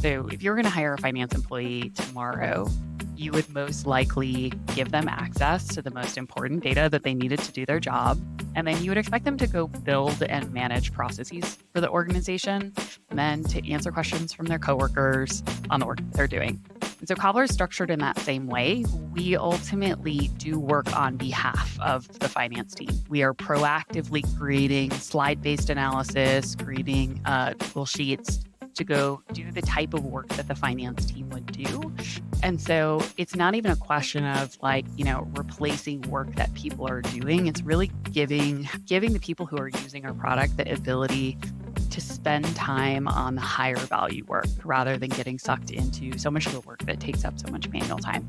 So if you're going to hire a finance employee tomorrow, you would most likely give them access to the most important data that they needed to do their job. And then you would expect them to go build and manage processes for the organization, and then to answer questions from their coworkers on the work that they're doing. And so Cobbler is structured in that same way. We ultimately do work on behalf of the finance team. We are proactively creating slide-based analysis, creating Google Sheets to go do the type of work that the finance team would do. And so it's not even a question of replacing work that people are doing. It's really giving the people who are using our product the ability to spend time on the higher value work rather than getting sucked into so much of the work that takes up so much manual time.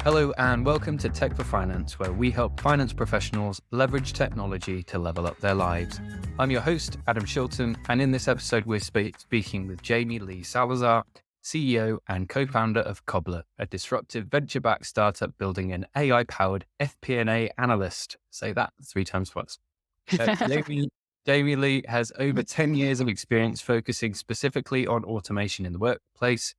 Hello and welcome to Tech for Finance, where we help finance professionals leverage technology to level up their lives. I'm your host, Adam Shilton, and in this episode, we're speaking with Jamie-Lee Salazar, CEO and co-founder of Cobbler, a disruptive venture-backed startup building an AI-powered FP&A analyst. Say that 3 times fast. Jamie-Lee has over 10 years of experience focusing specifically on automation in the workplace.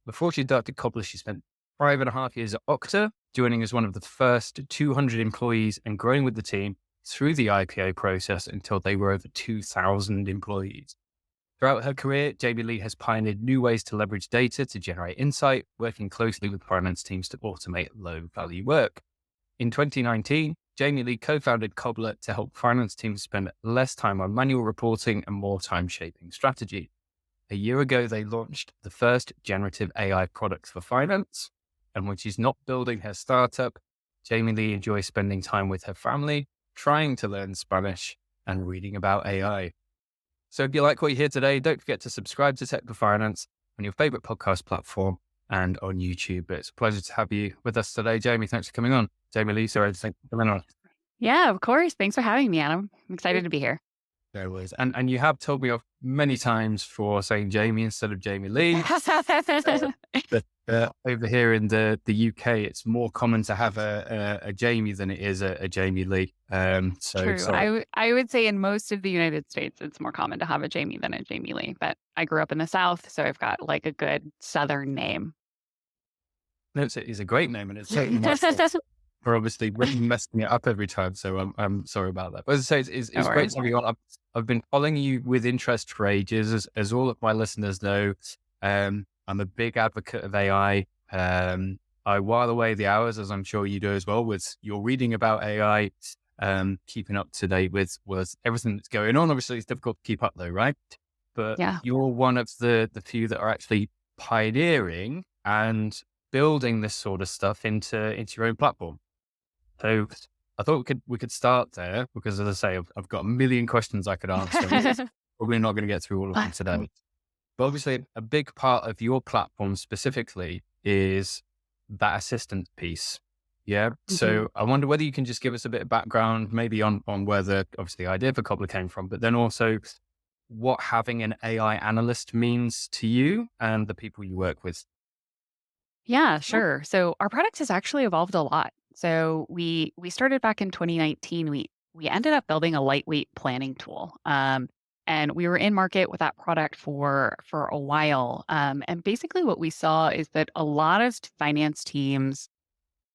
Before she started Cobbler, she spent 5.5 years at Okta, joining as one of the first 200 employees and growing with the team through the IPO process until they were over 2,000 employees. Throughout her career, Jamie-Lee has pioneered new ways to leverage data to generate insight, working closely with finance teams to automate low-value work. In 2019, Jamie-Lee co-founded Cobbler to help finance teams spend less time on manual reporting and more time shaping strategy. A year ago, they launched the first generative AI products for finance. And when she's not building her startup, Jamie-Lee enjoys spending time with her family, trying to learn Spanish and reading about AI. So if you like what you hear today, don't forget to subscribe to Tech for Finance on your favorite podcast platform and on YouTube. It's a pleasure to have you with us today, Jamie. Thanks for coming on. Jamie-Lee, sorry, thanks for coming on. Yeah, of course. Thanks for having me, Adam. I'm excited to be here. There was. And you have told me off many times for saying Jamie instead of Jamie-Lee. But over here in the UK, it's more common to have a Jamie than it is a Jamie-Lee. True. Sorry. I would say in most of the United States, it's more common to have a Jamie than a Jamie-Lee. But I grew up in the South, so I've got like a good Southern name. No, it's a great name, and it's certainly not for obviously messing it up every time. So I'm sorry about that. But as I say, it's great to have you on. I've been following you with interest for ages, as all of my listeners know. I'm a big advocate of AI. I while away the hours, as I'm sure you do as well, with your reading about AI, keeping up to date with everything that's going on. Obviously, it's difficult to keep up though, right? But Yeah. you're one of the few that are actually pioneering and building this sort of stuff into your own platform. So I thought we could start there because, as I say, I've got a million questions I could answer. Probably not going to get through all of them today. But obviously, a big part of your platform specifically is that assistant piece. Yeah. Mm-hmm. So I wonder whether you can just give us a bit of background, maybe on where obviously the idea for Cobbler came from, but then also what having an AI analyst means to you and the people you work with. Yeah, sure. So our product has actually evolved a lot. So we started back in 2019. We ended up building a lightweight planning tool. And we were in market with that product for a while. And basically what we saw is that a lot of finance teams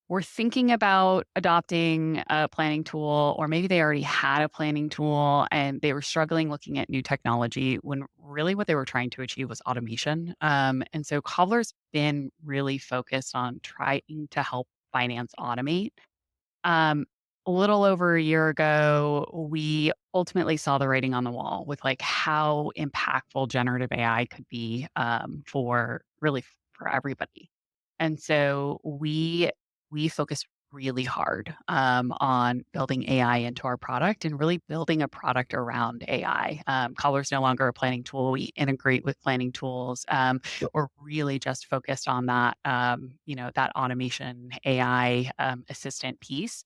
were thinking about adopting a planning tool, or maybe they already had a planning tool and they were struggling looking at new technology when really what they were trying to achieve was automation. And so Cobbler's been really focused on trying to help finance automate. Um, a little over a year ago, we ultimately saw the writing on the wall with like how impactful generative AI could be for everybody. And so we focus really hard on building AI into our product and really building a product around AI. Collar's no longer a planning tool. We integrate with planning tools. We're really just focused on that, that automation AI assistant piece.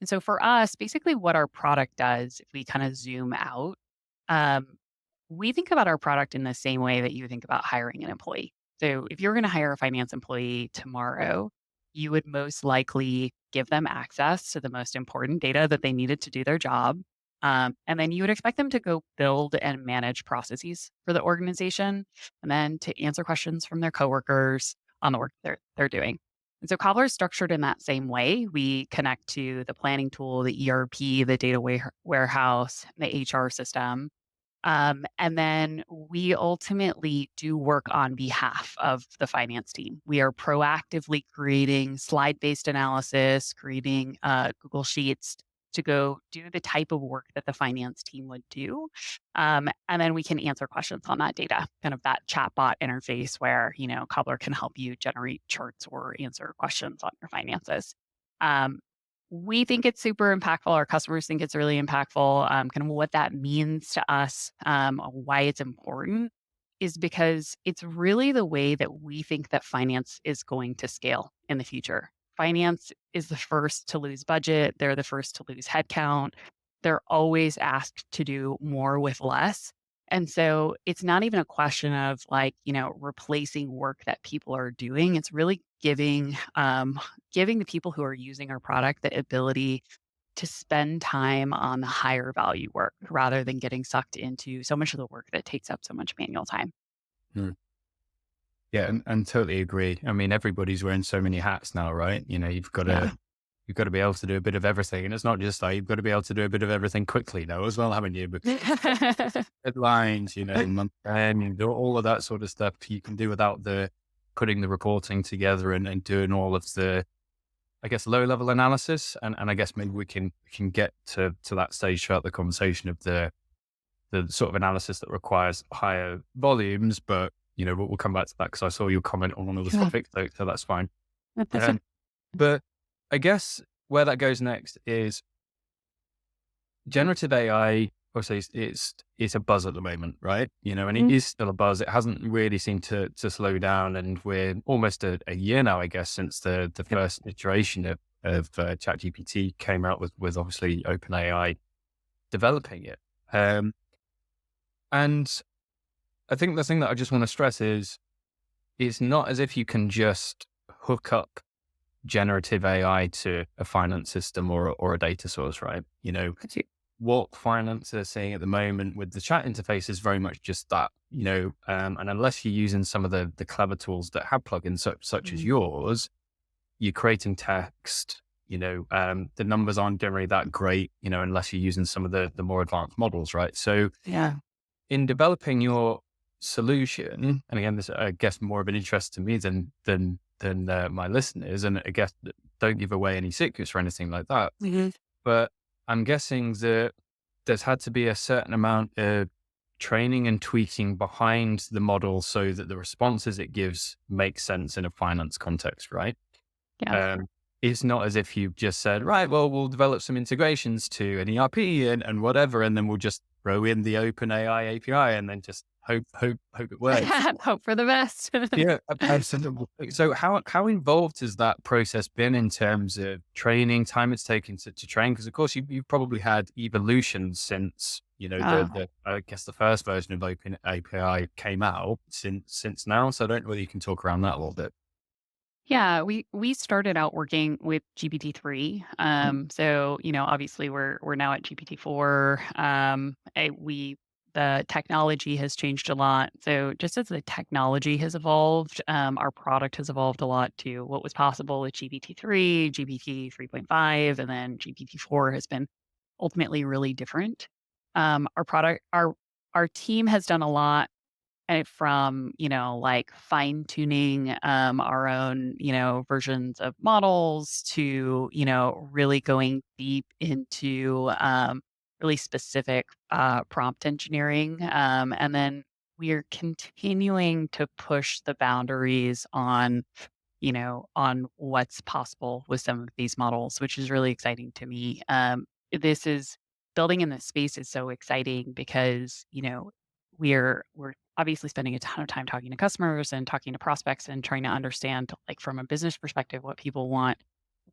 And so for us, basically what our product does, if we kind of zoom out, um, we think about our product in the same way that you think about hiring an employee. So if you're going to hire a finance employee tomorrow, you would most likely give them access to the most important data that they needed to do their job. And then you would expect them to go build and manage processes for the organization, and then to answer questions from their coworkers on the work they're doing. And so Cobbler is structured in that same way. We connect to the planning tool, the ERP, the data warehouse, the HR system. And then we ultimately do work on behalf of the finance team. We are proactively creating slide based analysis, creating Google Sheets to go do the type of work that the finance team would do. And then we can answer questions on that data, kind of that chatbot interface where, Cobbler can help you generate charts or answer questions on your finances. Um, we think it's super impactful. Our customers think it's really impactful. Kind of what that means to us, why it's important is because it's really the way that we think that finance is going to scale in the future. Finance is the first to lose budget. They're the first to lose headcount. They're always asked to do more with less. And so it's not even a question of like, replacing work that people are doing. It's really giving the people who are using our product the ability to spend time on the higher value work rather than getting sucked into so much of the work that takes up so much manual time. Mm. Yeah, and totally agree. I mean, everybody's wearing so many hats now, right? Yeah. You've got to be able to do a bit of everything, and it's not just that you've got to be able to do a bit of everything quickly now as well, haven't you? Because headlines, month end, you do all of that sort of stuff you can do without the putting the reporting together and doing all of the, I guess, low level analysis. And I guess maybe we can get to that stage throughout the conversation of the sort of analysis that requires higher volumes, but we'll come back to that because I saw your comment on one of the Yeah. topics, so that's fine. Um, but I guess where that goes next is generative AI. Obviously, it's a buzz at the moment, right? And it Mhm. is still a buzz. It hasn't really seemed to slow down, and we're almost a year now, I guess, since the Yep. first iteration of ChatGPT came out with obviously OpenAI developing it. And I think the thing that I just want to stress is it's not as if you can just hook up generative AI to a finance system or a data source, right? What finance are seeing at the moment with the chat interface is very much just that, and unless you're using some of the clever tools that have plugins such as Mhm. yours, you're creating text, the numbers aren't generally that great, unless you're using some of the more advanced models, right? So Yeah. in developing your solution, and again, this I guess more of an interest to me than my listeners, and I guess don't give away any secrets or anything like that. Mhm. But I'm guessing that there's had to be a certain amount of training and tweaking behind the model so that the responses it gives make sense in a finance context, right? Yeah. Um, it's not as if you've just said, right, well, we'll develop some integrations to an ERP and whatever, and then we'll just throw in the OpenAI API and then just hope it works. Hope for the best. Yeah, absolutely. So how involved has that process been in terms of training, time it's taken to train? Because of course you've probably had evolutions since, Oh. the I guess the first version of Open API came out since now. So I don't know whether you can talk around that a little bit. Yeah, we started out working with GPT-3. So obviously we're now at GPT-4. The technology has changed a lot. So just as the technology has evolved, our product has evolved a lot to what was possible with GPT-3, GPT 3.5, and then GPT-4 has been ultimately really different. Our team has done a lot from, like fine tuning our own, versions of models to, really going deep into really specific prompt engineering. And then we are continuing to push the boundaries on what's possible with some of these models, which is really exciting to me. This is building in this space is so exciting because, we're obviously spending a ton of time talking to customers and talking to prospects and trying to understand, like from a business perspective, what people want.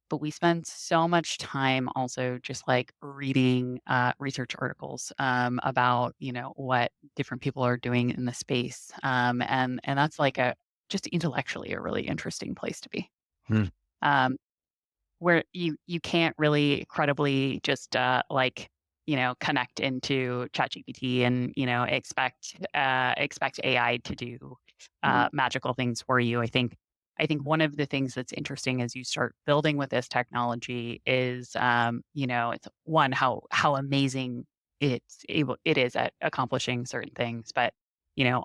But we spend so much time also just like reading research articles about, what different people are doing in the space. And that's like a just intellectually a really interesting place to be. Hmm. Um, where you can't really credibly just, like, connect into ChatGPT and, expect AI to do Mm. magical things for you. I think one of the things that's interesting as you start building with this technology is, it's one, how amazing it is at accomplishing certain things, but,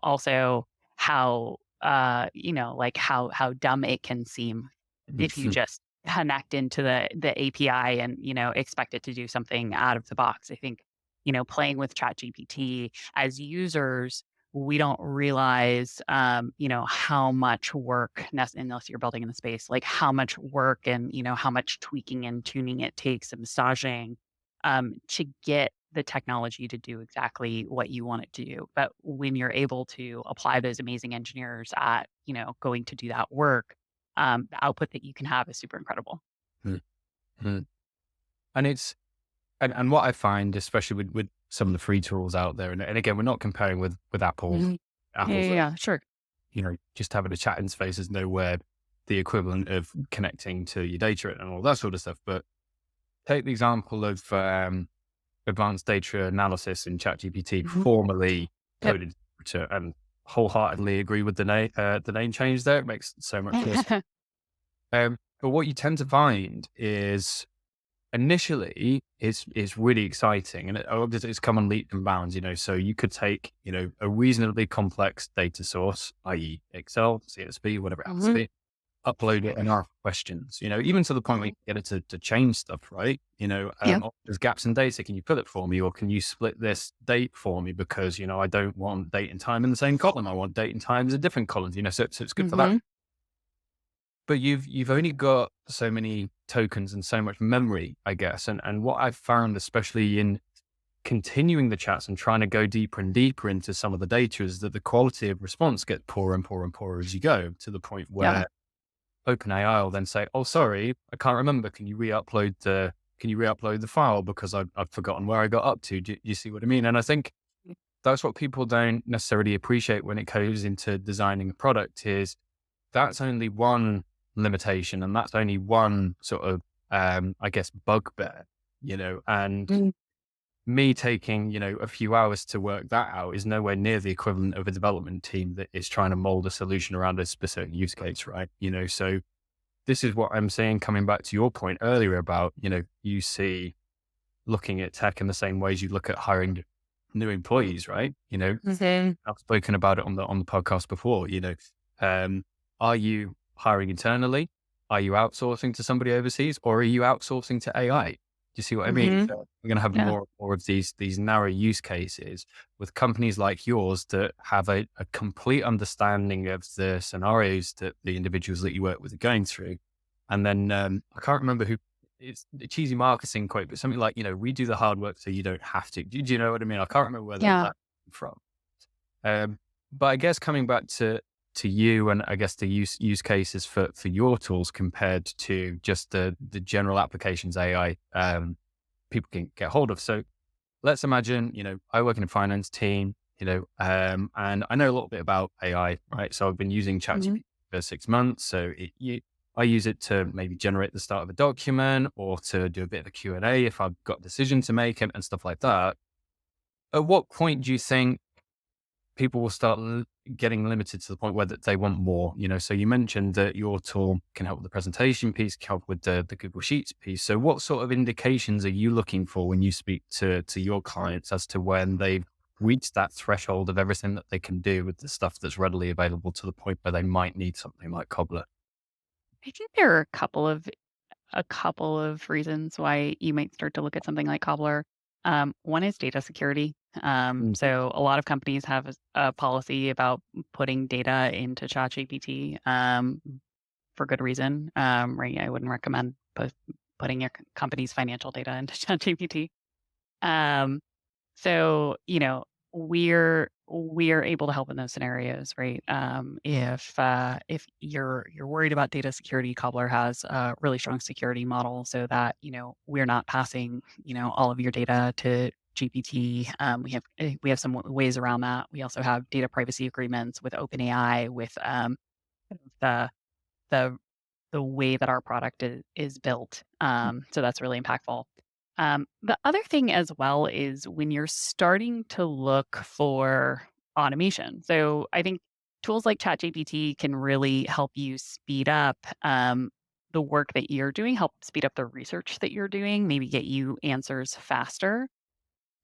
also how, like how dumb it can seem if you just connect into the API and, expect it to do something out of the box. I think, playing with ChatGPT as users, we don't realize, how much work, unless you're building in the space, like how much work and, how much tweaking and tuning it takes and massaging, to get the technology to do exactly what you want it to do. But when you're able to apply those amazing engineers at, going to do that work, the output that you can have is super incredible. Mm. Mm. And it's and what I find, especially with some of the free tools out there, and again, we're not comparing with Apple. Mhm. Yeah, Apple's, yeah, yeah, sure. just having a chat interface is nowhere the equivalent of connecting to your data and all that sort of stuff. But take the example of advanced data analysis in ChatGPT, Mhm. formerly Yep. coded to, and wholeheartedly agree with the name change there. It makes so much more sense. But what you tend to find is initially is really exciting, and it's come on leaps and bounds. So you could take a reasonably complex data source, i.e., Excel, CSV, whatever it happens to Mhm. be, upload it and ask questions. Even to the point where you can get it to change stuff, right? Yeah. Oh, there's gaps in data. Can you fill it for me, or can you split this date for me? Because I don't want date and time in the same column. I want date and time as a different column. So it's good for that. Mhm. But you've only got so many tokens and so much memory, I guess. And what I've found, especially in continuing the chats and trying to go deeper and deeper into some of the data, is that the quality of response gets poorer and poorer and poorer as you go, to the point Yeah. where OpenAI will then say, "Oh, sorry, I can't remember. Can you re-upload the file because I've forgotten where I got up to?" Do you see what I mean? And I think that's what people don't necessarily appreciate when it goes into designing a product, is that's only one limitation, and that's only one sort of, I guess, bugbear, and Mhm. me taking, a few hours to work that out is nowhere near the equivalent of a development team that is trying to mold a solution around a specific use case, right? So this is what I'm saying, coming back to your point earlier about, you see looking at tech in the same ways you look at hiring new employees, right? Mhm. I've spoken about it on the podcast before. Um, are you hiring internally? Are you outsourcing to somebody overseas, or are you outsourcing to AI? Do you see what I mean? Mhm. So we're going to have Yeah. more of these narrow use cases with companies like yours that have a complete understanding of the scenarios that the individuals that you work with are going through. And then I can't remember who. It's a cheesy marketing quote, but something like, we do the hard work so you don't have to. Do you know what I mean? I can't remember where Yeah. that came from. But I guess coming back to you, and I guess the use cases for your tools compared to just the general applications AI people can get hold of. So let's imagine, I work in a finance team, and I know a little bit about AI, right? So I've been using Mhm. ChatGPT for 6 months. I use it to maybe generate the start of a document, or to do a bit of a Q&A if I've got a decision to make, and stuff like that. At what point do you think people will start getting limited to the point where that they want more? So you mentioned that your tool can help with the presentation piece, can help with the Google Sheets piece. So what sort of indications are you looking for when you speak to your clients as to when they've reached that threshold of everything that they can do with the stuff that's readily available, to the point where they might need something like Cobbler? I think there are a couple of reasons why you might start to look at something like Cobbler. One is data security. Mhm. So a lot of companies have a policy about putting data into ChatGPT, for good reason. Right? I wouldn't recommend putting your company's financial data into ChatGPT. Um, so, we're able to help in those scenarios, right? If you're worried about data security, Cobbler has a really strong security model so that, we're not passing, all of your data to GPT. We have some ways around that. We also have data privacy agreements with OpenAI with the the the way that our product is built. So that's really impactful. The other thing as well is when you're starting to look for automation. So I think tools like ChatGPT can really help you speed up the work that you're doing, help speed up the research that you're doing, maybe get you answers faster,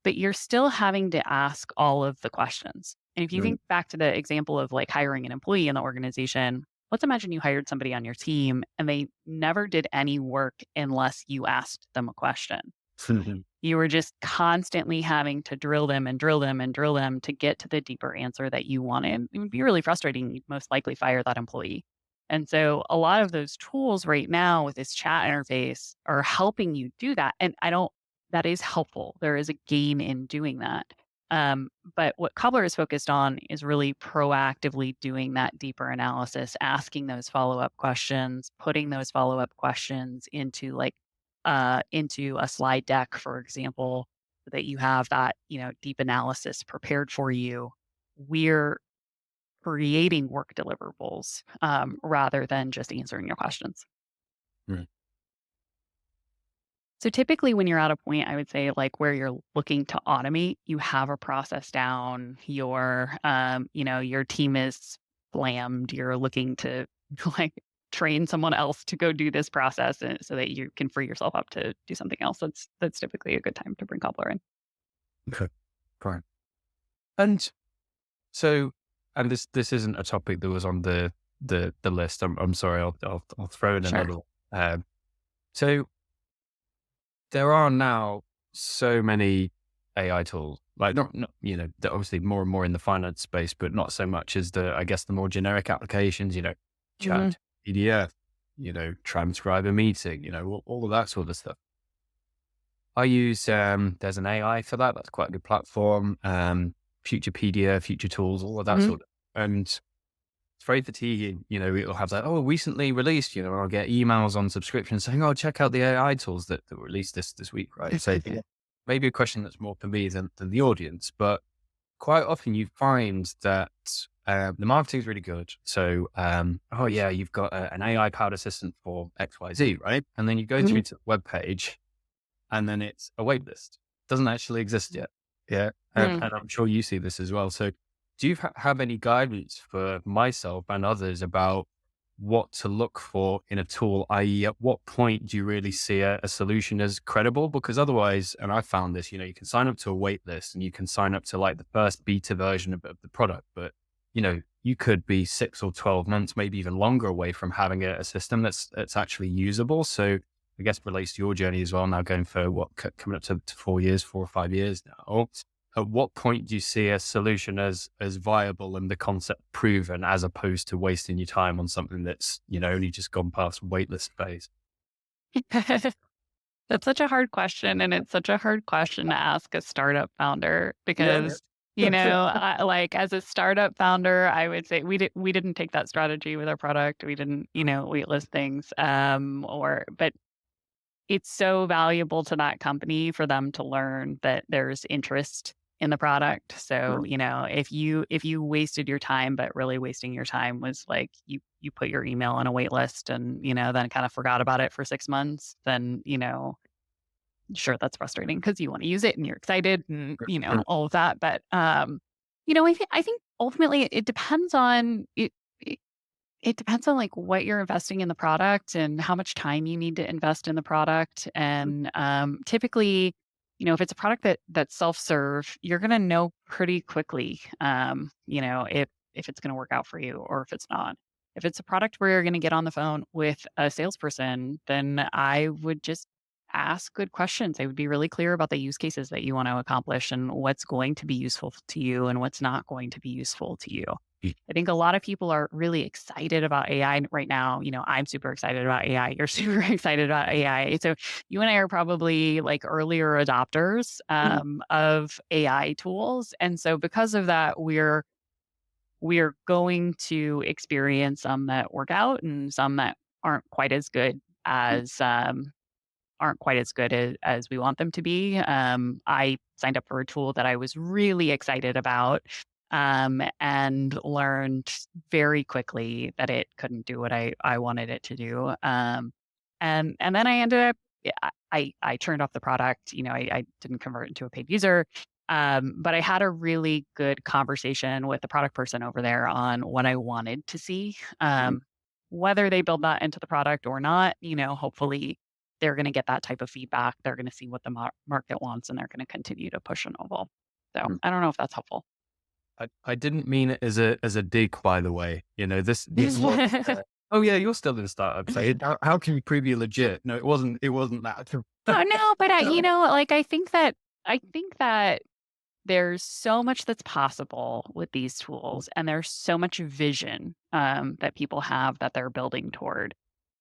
but you're still having to ask all of the questions. And if you Mm. think back to the example of like hiring an employee in the organization, let's imagine you hired somebody on your team and they never did any work unless you asked them a question. You were just constantly having to drill them and drill them and drill them to get to the deeper answer that you wanted. It would be really frustrating. You'd most likely fire that employee. And so a lot of those tools right now with this chat interface are helping you do that. And that is helpful. There is a gain in doing that. But what Cobbler is focused on is really proactively doing that deeper analysis, asking those follow up questions, putting those follow up questions into a slide deck, for example, so that you have that, deep analysis prepared for you. We're creating work deliverables rather than just answering your questions. Mm. So typically when you're at a point, I would say like where you're looking to automate, you have a process down, your team is slammed, you're looking to like train someone else to go do this process so that you can free yourself up to do something else. That's typically a good time to bring Cobbler in. Okay, fine. And so, and this isn't a topic that was on the list. I'm sorry. I'll throw in Sure. another one. So there are now so many AI tools, like not they're obviously more and more in the finance space, but not so much as I guess the more generic applications. Hmm. Chat, PDF, transcribe a meeting, all of that sort of stuff. I use there's an AI for that. That's quite a good platform. Futurepedia, Future Tools, all of that Hmm. sort of. And it's very fatiguing. It'll have that, oh, recently released, and I'll get emails on subscription saying, oh, check out the AI tools that were released this week, right? So yeah, maybe a question that's more for me than the audience, but quite often you find that the marketing is really good. So, oh yeah, you've got an AI powered assistant for XYZ, right? And then you go Hmm. through to the web page and then it's a wait list. Doesn't actually exist yet. Yeah. And I'm sure you see this as well. So do you have any guidance for myself and others about what to look for in a tool, i.e. at what point do you really see a solution as credible? Because otherwise, and I found this, you can sign up to a wait list and you can sign up to like the first beta version of the product, but you could be 6 or 12 months, maybe even longer away from having a system that's actually usable. So I guess relates to your journey as well. Now going for coming up to 4 years, 4 or 5 years now. At what point do you see a solution as viable and the concept proven, as opposed to wasting your time on something that's only just gone past waitlist phase? That's such a hard question, and it's such a hard question to ask a startup founder Yeah, because, yeah. like as a startup founder, I would say we didn't take that strategy with our product. We didn't, waitlist things, but it's so valuable to that company for them to learn that there's interest in the product. So, if you wasted your time, but really wasting your time was like you put your email on a wait list and, then kind of forgot about it for 6 months, then, sure, that's frustrating because you wanna use it and you're excited and, all of that, but, I think ultimately it depends on it depends on, like, what you're investing in the product and how much time you need to invest in the product, and, typically, if it's a product that's self-serve, you're gonna know pretty quickly, if it's gonna work out for you or if it's not. If it's a product where you're gonna get on the phone with a salesperson, then I would just ask good questions. I would be really clear about the use cases that you want to accomplish and what's going to be useful to you and what's not going to be useful to you. I think a lot of people are really excited about AI right now. I'm super excited about AI. You're super excited about AI. So you and I are probably like earlier adopters of AI tools. And so because of that, we're going to experience some that work out and some that aren't quite as good as as we want them to be. I signed up for a tool that I was really excited about, and learned very quickly that it couldn't do what I wanted it to do. And then I ended up I turned off the product. I didn't convert into a paid user. But I had a really good conversation with the product person over there on what I wanted to see. Whether they build that into the product or not, hopefully they're going to get that type of feedback. They're going to see what the market wants, and they're going to continue to push and evolve. So I don't know if that's helpful. I didn't mean it as a dig, by the way. This was. Oh yeah, you're still in a startup. So how can you prove you're legit? No, it wasn't. It wasn't that. Oh no, but like I think that there's so much that's possible with these tools, and there's so much vision that people have that they're building toward.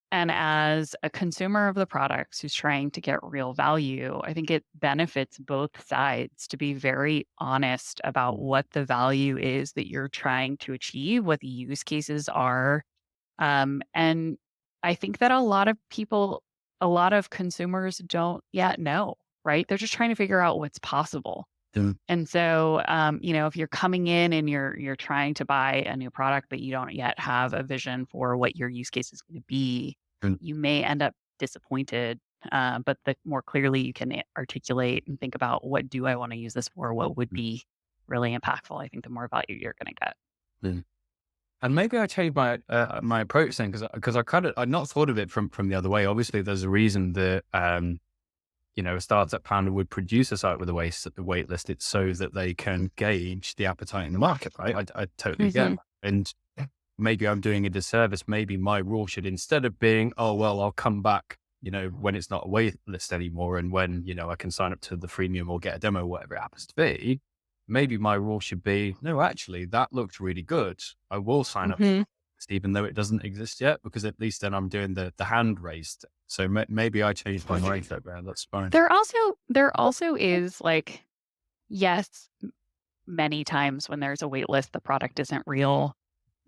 And as a consumer of the products who's trying to get real value, I think it benefits both sides to be very honest about what the value is that you're trying to achieve, what the use cases are. And I think that a lot of consumers don't yet know, right? They're just trying to figure out what's possible. Mm, And so, if you're coming in and you're trying to buy a new product, but you don't yet have a vision for what your use case is going to be, mm, you may end up disappointed. But the more clearly you can articulate and think about what do I want to use this for, what would mm, be really impactful, I think the more value you're going to get. mm. And maybe I changed my approach then because I'd not thought of it from the other way. Obviously, there's a reason that a startup founder would produce a site with a wait list. It's so that they can gauge the appetite in the market, right? I totally get Hmm. that. And maybe I'm doing a disservice. Maybe my rule should, instead of being, oh, well, I'll come back, when it's not a wait list anymore and when, I can sign up to the freemium or get a demo, whatever it happens to be. Maybe my rule should be, no, actually, that looks really good. I will sign up to Hmm. this, even though it doesn't exist yet, because at least then I'm doing the hand raised. So maybe I changed my mindset there. That's fine. There also is like, yes, many times when there's a wait list, the product isn't real.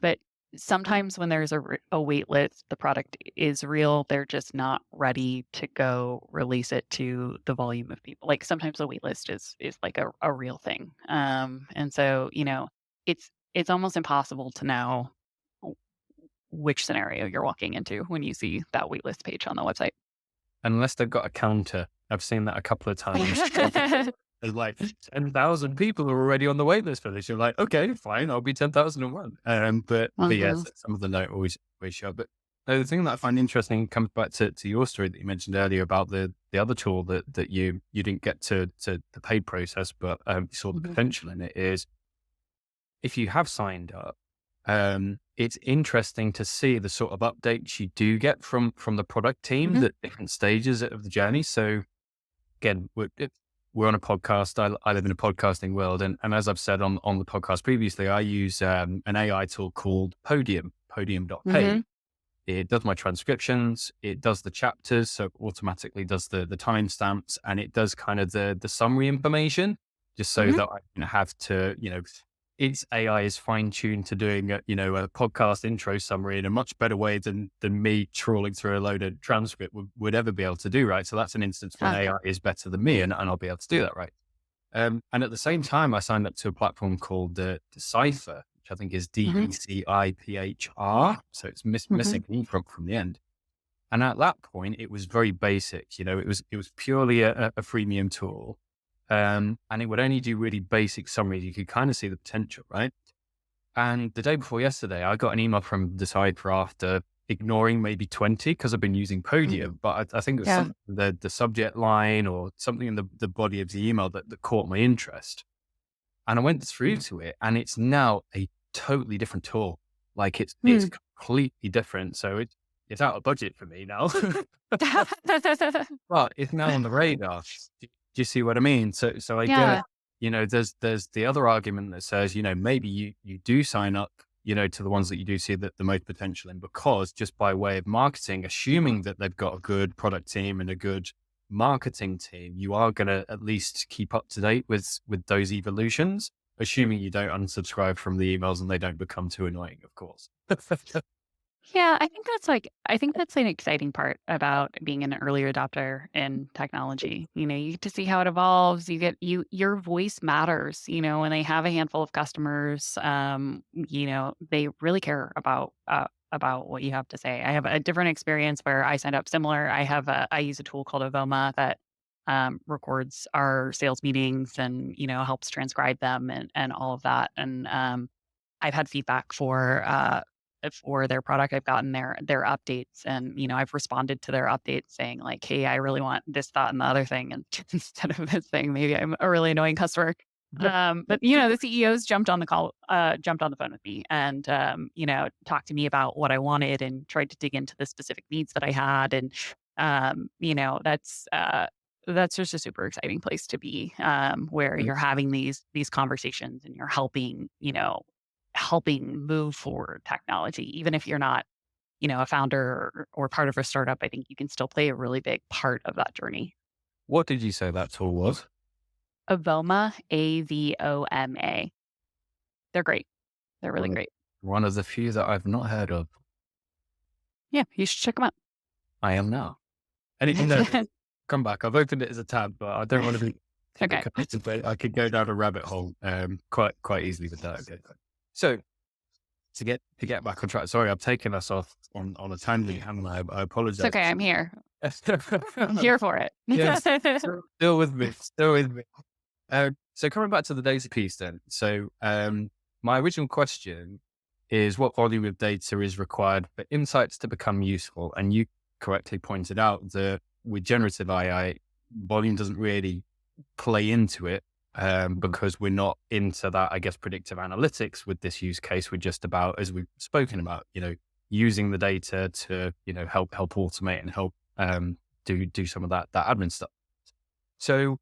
But sometimes when there's a wait list, the product is real. They're just not ready to go release it to the volume of people. Like sometimes a wait list is like a real thing. And so, it's almost impossible to know w- which scenario you're walking into when you see that wait list page on the website. Unless they've got a counter. I've seen that a couple of times. There's like 10,000 people are already on the wait list for this. You're like, okay, fine, I'll be 10,001. But yes, Mhm, some of them don't always show up. But no, the thing that I find interesting comes back to your story that you mentioned earlier about the other tool that you didn't get to the paid process, but you saw the mhm, potential in it is if you have signed up, it's interesting to see the sort of updates you do get from the product teams mhm, at different stages of the journey. So again, we're on a podcast. I live in a podcasting world, and as I've said on the podcast previously, I use an AI tool called Podium.pay. mhm, It does my transcriptions, it does the chapters, so it automatically does the timestamps, and it does kind of the summary information, just so mhm. that I don't have to, its AI is fine tuned to doing a podcast intro summary in a much better way than me trawling through a load of transcript would ever be able to do, right? So that's an instance when Ah, AI is better than me, and I'll be able to do that, right? And at the same time, I signed up to a platform called Decipher, which I think is mhm, Decipher. So it's mhm, missing an E from the end. And at that point, it was very basic. It was purely a freemium tool, and it would only do really basic summaries. You could kind of see the potential, right? And the day before yesterday, I got an email from Decipher after ignoring maybe 20 because I've been using mm. Podium, but I think it was Yeah. something the subject line or something in the body of the email that caught my interest. And I went through to it, and it's now a totally different tool. Like it's Mm. completely different. So it's out of budget for me now. But it's now on the radar. Do you see what I mean? So I get, Yeah. there's the other argument that says, maybe you do sign up, to the ones that you do see the most potential in, because just by way of marketing, assuming that they've got a good product team and a good marketing team, you are going to at least keep up to date with those evolutions, assuming you don't unsubscribe from the emails and they don't become too annoying, of course. Yeah, I think that's an exciting part about being an early adopter in technology. You get to see how it evolves. Your voice matters, when they have a handful of customers, they really care about about what you have to say. I have a different experience where I signed up similar. I use a tool called Avoma that records our sales meetings and helps transcribe them and all of that. And I've had feedback for their product. I've gotten their updates, and I've responded to their updates saying like, "Hey, I really want this, that, and the other thing," and instead of this thing, maybe I'm a really annoying customer. But the CEOs jumped on the phone with me, and talked to me about what I wanted and tried to dig into the specific needs that I had, and um, you know, that's uh, that's just a super exciting place to be, where you're having these conversations and you're helping move forward technology. Even if you're not, a founder or part of a startup, I think you can still play a really big part of that journey. What did you say that tool was? Avoma, Avoma. They're great. They're really One of great. one of the few that I've not heard of. Yeah, you should check them out. I am now. And no, come back. I've opened it as a tab, but I don't want to be Okay. connected. But I could go down a rabbit hole quite easily with that. Okay. So to get back on track. Sorry, I've taken us off on a tangent, haven't I? I It's apologize. okay. I'm here. I'm here for it. Yes, still with me. Still with me. So coming back to the data piece then. So my original question is what volume of data is required for insights to become useful? And you correctly pointed out that with generative AI, volume doesn't really play into it because we're not into that, I guess, predictive analytics with this use case. We're just about, as we've spoken about, using the data to, help automate and help do some of that admin stuff. So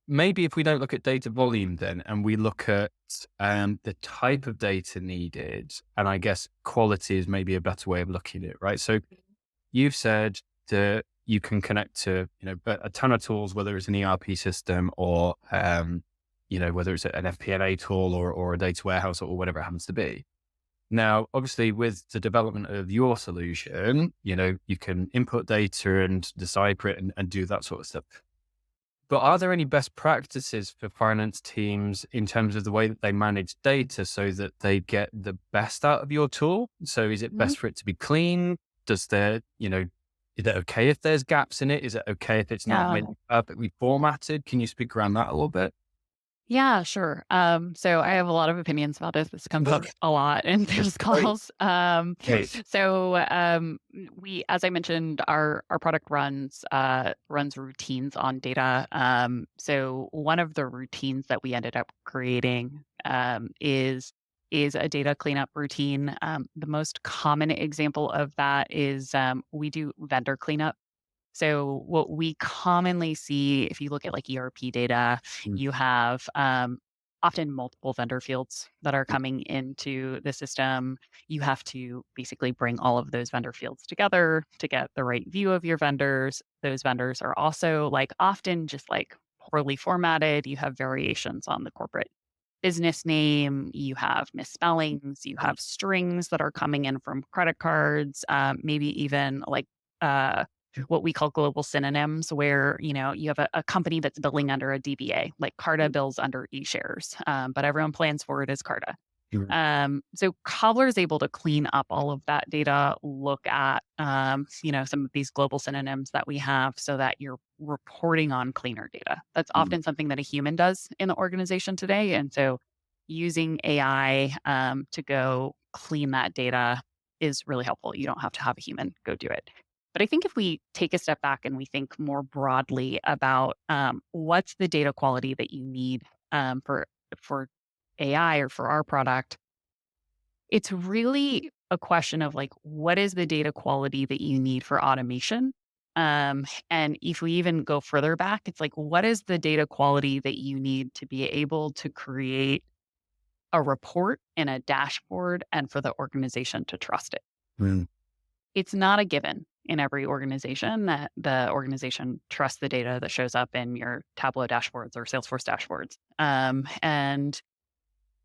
maybe if we don't look at data volume then, and we look at the type of data needed, and I guess quality is maybe a better way of looking at it, right? So you've said that you can connect to, a ton of tools, whether it's an ERP system or, whether it's an FP&A tool or a data warehouse or whatever it happens to be. Now, obviously, with the development of your solution, you can input data and decipher it and do that sort of stuff. But are there any best practices for finance teams in terms of the way that they manage data so that they get the best out of your tool? So is it Mhm. best for it to be clean? Does there, is it okay if there's gaps in it? Is it okay if it's not Yeah. maybe perfectly formatted? Can you speak around that a little bit? Yeah, sure. So I have a lot of opinions about this. This comes up Okay. a lot in these Great. calls. Great. As I mentioned, our product runs routines on data. So one of the routines that we ended up creating is a data cleanup routine. The most common example of that is we do vendor cleanup. So what we commonly see, if you look at like ERP data, Mm, you have often multiple vendor fields that are coming into the system. You have to basically bring all of those vendor fields together to get the right view of your vendors. Those vendors are also like often just like poorly formatted. You have variations on the corporate business name, you have misspellings, you have strings that are coming in from credit cards, maybe even like uh, what we call global synonyms, where you have a company that's billing under a DBA, like Carta bills under eShares, but everyone plans for it as Carta. mm, So Cobbler is able to clean up all of that data, look at, some of these global synonyms that we have so that you're reporting on cleaner data. That's mm, often something that a human does in the organization today. And so using AI to go clean that data is really helpful. You don't have to have a human go do it. But I think if we take a step back and we think more broadly about what's the data quality that you need for AI or for our product, it's really a question of like, what is the data quality that you need for automation? And if we even go further back, it's like, what is the data quality that you need to be able to create a report and a dashboard and for the organization to trust it? mm, It's not a given in every organization that the organization trusts the data that shows up in your Tableau dashboards or Salesforce dashboards. And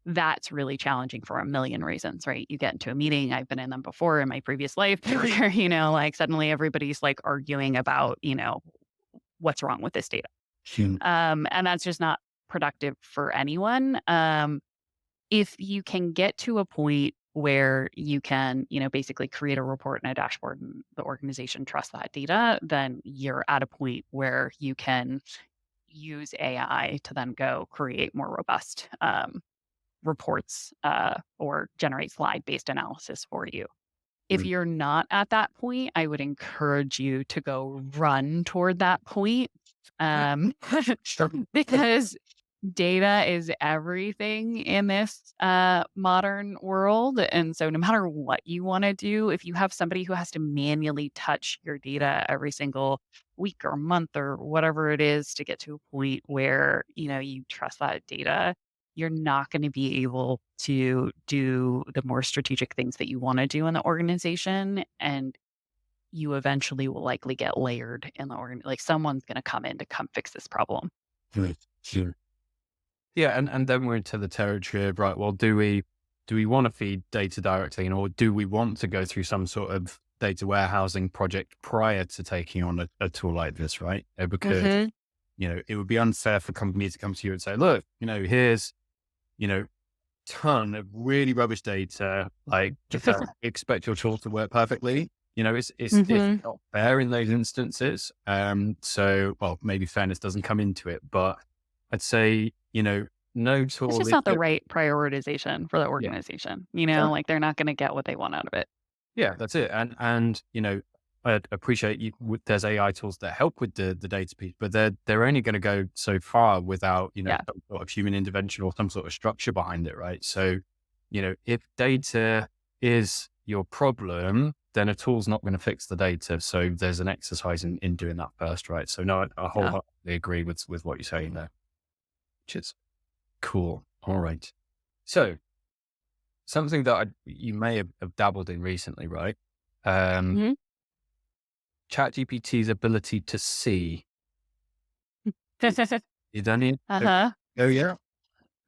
that's really challenging for a million reasons, right? You get into a meeting, I've been in them before in my previous life, where, like suddenly everybody's like arguing about, what's wrong with this data. mm, And that's just not productive for anyone. If you can get to a point where you can, basically create a report and a dashboard and the organization trusts that data, then you're at a point where you can use AI to then go create more robust reports or generate slide based analysis for you. If Mm. you're not at that point, I would encourage you to go run toward that point, um, Sure. because data is everything in this modern world. And so, no matter what you want to do, if you have somebody who has to manually touch your data every single week or month or whatever it is to get to a point where you trust that data, you're not going to be able to do the more strategic things that you want to do in the organization. And you eventually will likely get layered in the organ. Like someone's going to come in to come fix this problem. Right. Sure. Yeah, and then we're into the territory of, right, well, do we want to feed data directly, or do we want to go through some sort of data warehousing project prior to taking on a tool like this, right? Because, Hmm. it would be unfair for companies to come to you and say, look, here's, you know, ton of really rubbish data, like expect your tool to work perfectly. It's Hmm. not fair in those instances. So, well, maybe fairness doesn't come into it, but I'd say, no It's tool just is not the right prioritization for the yeah. organization. Uh, Like they're not going to get what they want out of it. Yeah, that's it. And I appreciate there's AI tools that help with the data piece, but they're only going to go so far without, Yeah. some sort of human intervention or some sort of structure behind it, right? So, if data is your problem, then a tool's not going to fix the data. So there's an exercise in doing that first, right? So no, I Yeah. wholeheartedly agree with what you're saying there, which is cool. All right. So something that you may have dabbled in recently, right? Um, Hmm. ChatGPT's ability to see. You done it? Uh-huh. Oh, yeah.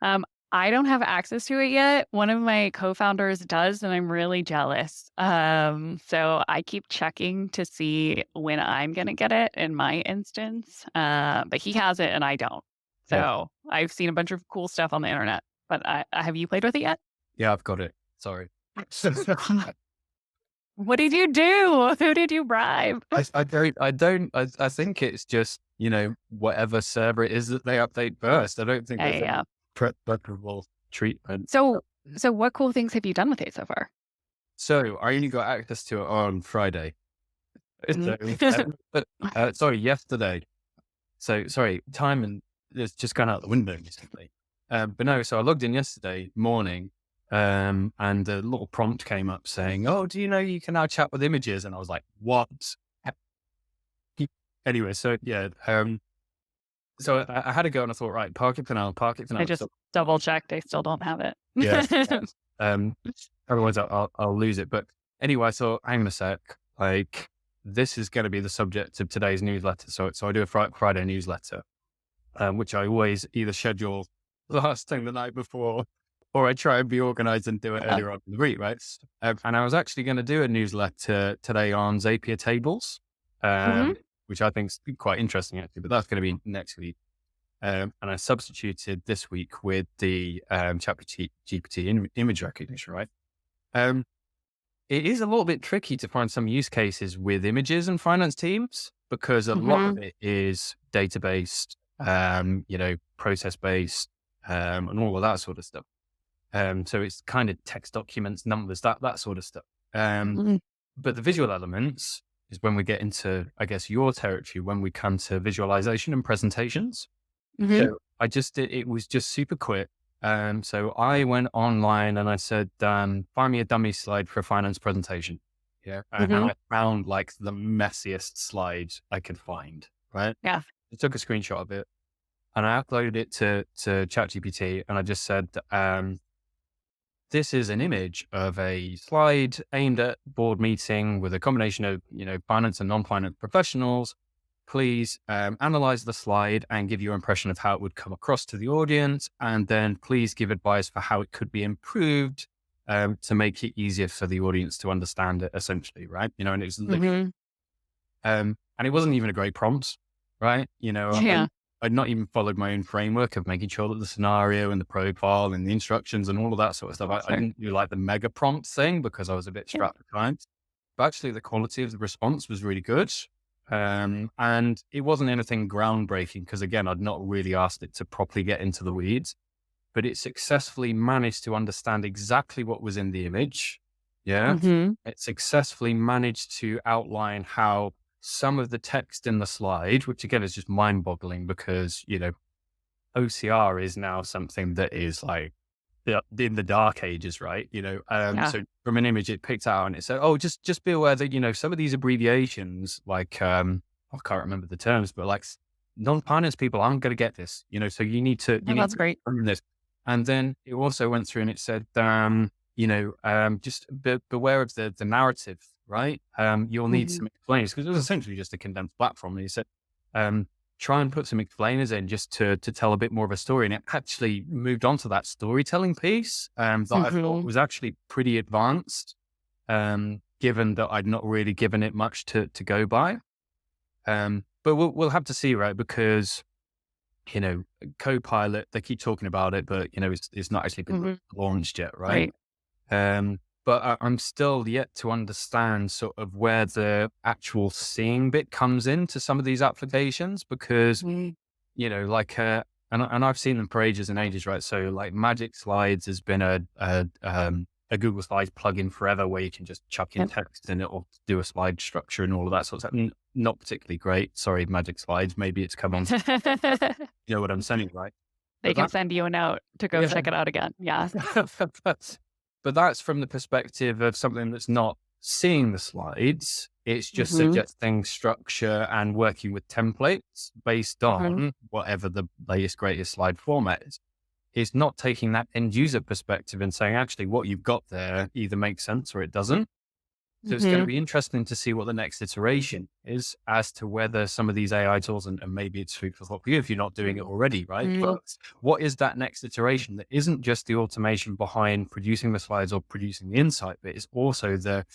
Um, I don't have access to it yet. One of my co-founders does, and I'm really jealous. So I keep checking to see when I'm gonna get it in my instance. But he has it and I don't. Yeah. So I've seen a bunch of cool stuff on the internet. But have you played with it yet? Yeah, I've got it. Sorry. What did you do? Who did you bribe? I think it's just, whatever server it is that they update first. I don't think Yeah, there's yeah, any yeah. preferable treatment. So what cool things have you done with it so far? So I only got access to it on Friday. So, Mhm. sorry, yesterday. So sorry, time and it's just gone out the window recently. But no, so I logged in yesterday morning, and a little prompt came up saying, "Oh, do you know you can now chat with images?" And I was like, "What?" Anyway, so yeah, so I had to go and I thought, right, park it for I now. just So double checked. I still don't have yeah, it. um, otherwise I'll lose it. But anyway, I thought, hang on a sec, like this is going to be the subject of today's newsletter. So I do a Friday newsletter, which I always either schedule last thing the night before, or I try and be organized and do it Yeah. earlier on in the week, right? And I was actually going to do a newsletter today on Zapier tables, Mhm. which I think is quite interesting actually, but that's going to be next week. And I substituted this week with the GPT image recognition, right? Um, it is a little bit tricky to find some use cases with images and finance teams because a lot of Mhm. it is data based, process based, and all of that sort of stuff. So it's kind of text documents, numbers, that sort of stuff. Um, Mhm. but the visual elements is when we get into, I guess, your territory when we come to visualization and presentations. Mhm. So I just did, it was just super quick. So I went online and I said, find me a dummy slide for a finance presentation. Yeah. And Mhm. I found like the messiest slide I could find. Right. Yeah. I took a screenshot of it and I uploaded it to ChatGPT and I just said, this is an image of a slide aimed at board meeting with a combination of, finance and non-finance professionals. Please analyze the slide and give your impression of how it would come across to the audience. And then please give advice for how it could be improved to make it easier for the audience to understand it, essentially. Right. And it was, Mhm. and it wasn't even a great prompt. Right. Yeah. I'd not even followed my own framework of making sure that the scenario and the profile and the instructions and all of that sort of stuff. I Sure. didn't do like the mega prompt thing because I was a bit Yeah. strapped for time. But actually, the quality of the response was really good. And it wasn't anything groundbreaking because, again, I'd not really asked it to properly get into the weeds, but it successfully managed to understand exactly what was in the image. Yeah. Mhm. It successfully managed to outline how some of the text in the slide, which again is just mind boggling because, OCR is now something that is like in the dark ages, right? Yeah. So from an image, it picked out and it said, "Oh, just be aware that some of these abbreviations, like I can't remember the terms, but like non-finance people aren't going to get this, So you Oh, need that's to great. learn this." And then it also went through and it said, just beware of the narrative, right? You'll need Mhm. some explainers because it was essentially just a condensed platform. And he said, um, try and put some explainers in just to tell a bit more of a story. And it actually moved on to that storytelling piece that I thought Mhm. was actually pretty advanced, given that I'd not really given it much to go by. But we'll have to see, right? Because, you know, Copilot, they keep talking about it, but, it's not actually been Mhm. launched yet, right? Right. But I'm still yet to understand sort of where the actual seeing bit comes into some of these applications because Mhm. like, and I've seen them for ages and ages, right? So like Magic Slides has been a Google Slides plugin forever where you can just chuck in Yep. text and it'll do a slide structure and all of that sort of stuff. Not particularly great. Sorry, Magic Slides. Maybe it's come on. You know what I'm saying, right? They But can that, send you a note to go yeah. check it out again. Yeah. But that's from the perspective of something that's not seeing the slides. It's just Mhm. suggesting structure and working with templates based Mhm. on whatever the latest, greatest slide format is. It's not taking that end user perspective and saying, actually, what you've got there either makes sense or it doesn't. So it's going to Mhm. be interesting to see what the next iteration is as to whether some of these AI tools, and maybe it's food for thought for you if you're not doing it already, right? Mhm. But what is that next iteration that isn't just the automation behind producing the slides or producing the insight, but it's also the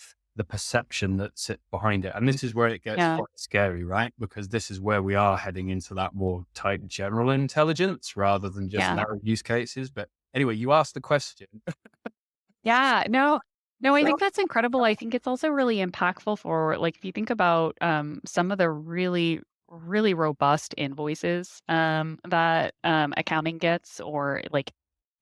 perception that sits behind it. And this is where it gets Yeah. quite scary, right? Because this is where we are heading into that more tight general intelligence rather than just Yeah. narrow use cases. But anyway, you asked the question. Yeah, no, no, I think that's incredible. I think it's also really impactful for like if you think about some of the really, really robust invoices that accounting gets, or like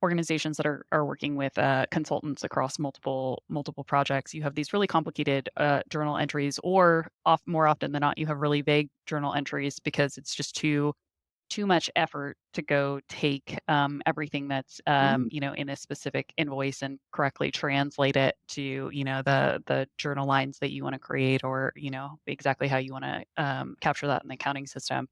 organizations that are working with consultants across multiple projects. You have these really complicated journal entries, or more often than not, you have really vague journal entries because it's just too much effort to go take everything that's in a specific invoice and correctly translate it to the journal lines that you want to create, or exactly how you want to capture that in the accounting system.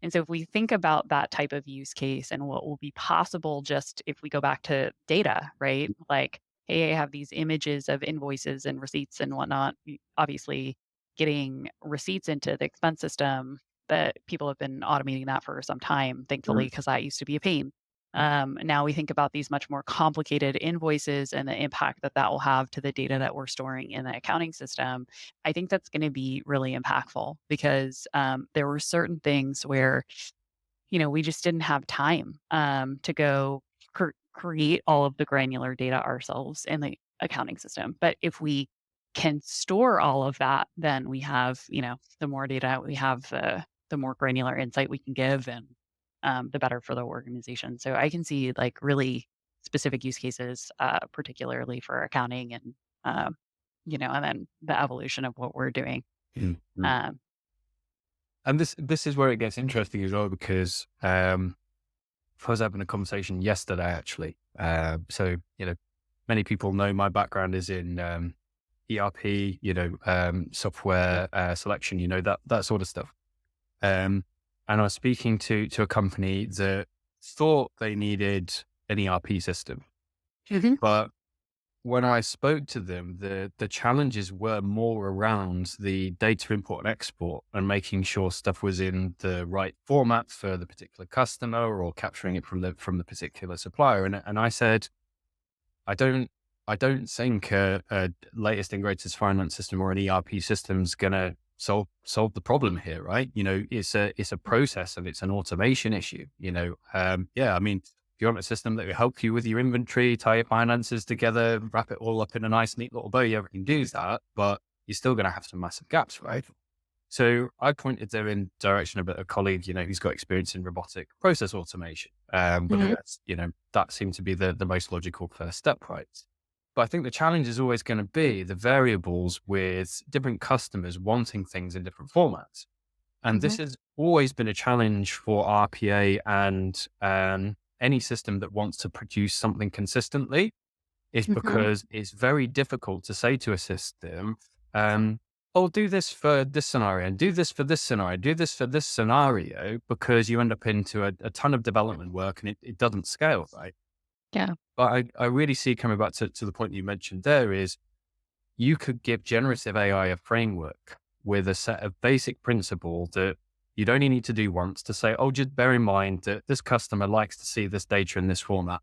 And so if we think about that type of use case and what will be possible just if we go back to data, right? Like, hey, I have these images of invoices and receipts and whatnot. Obviously, getting receipts into the expense system, that people have been automating that for some time, thankfully, because that used to be a pain. Now we think about these much more complicated invoices and the impact that that will have to the data that we're storing in the accounting system. I think that's going to be really impactful because there were certain things where we just didn't have time to go create all of the granular data ourselves in the accounting system. But if we can store all of that, then we have, the more data we have, the more granular insight we can give, and the better for the organization. So I can see like really specific use cases, particularly for accounting um, and then the evolution of what we're doing. Mhm. Um, And this is where it gets interesting as well because I was having a conversation yesterday actually. So many people know my background is in ERP, software selection, that sort of stuff. Um, and I was speaking to a company that thought they needed an ERP system, Mhm. but when I spoke to them, the challenges were more around the data import and export and making sure stuff was in the right format for the particular customer or capturing it from the particular supplier. And I said, I don't think a latest and greatest finance system or an ERP system is gonna solve the problem here, right? It's a process and it's an automation issue. Yeah, I mean, if you want a system that will help you with your inventory, tie your finances together, wrap it all up in a nice, neat little bow, yeah, we can do that, but you're still going to have some massive gaps, right? So I pointed them in direction of a colleague, who's got experience in robotic process automation. But Hmm. that seemed to be the most logical first step, right? But I think the challenge is always going to be the variables with different customers wanting things in different formats. And Hmm. this has always been a challenge for RPA and any system that wants to produce something consistently is Hmm. because it's very difficult to say to a system, um, oh, do this for this scenario and do this for this scenario, do this for this scenario, because you end up into a ton of development work and it doesn't scale, right? Yeah. But I really see coming back to the point you mentioned there is you could give generative AI a framework with a set of basic principles that you'd only need to do once to say, oh, just bear in mind that this customer likes to see this data in this format.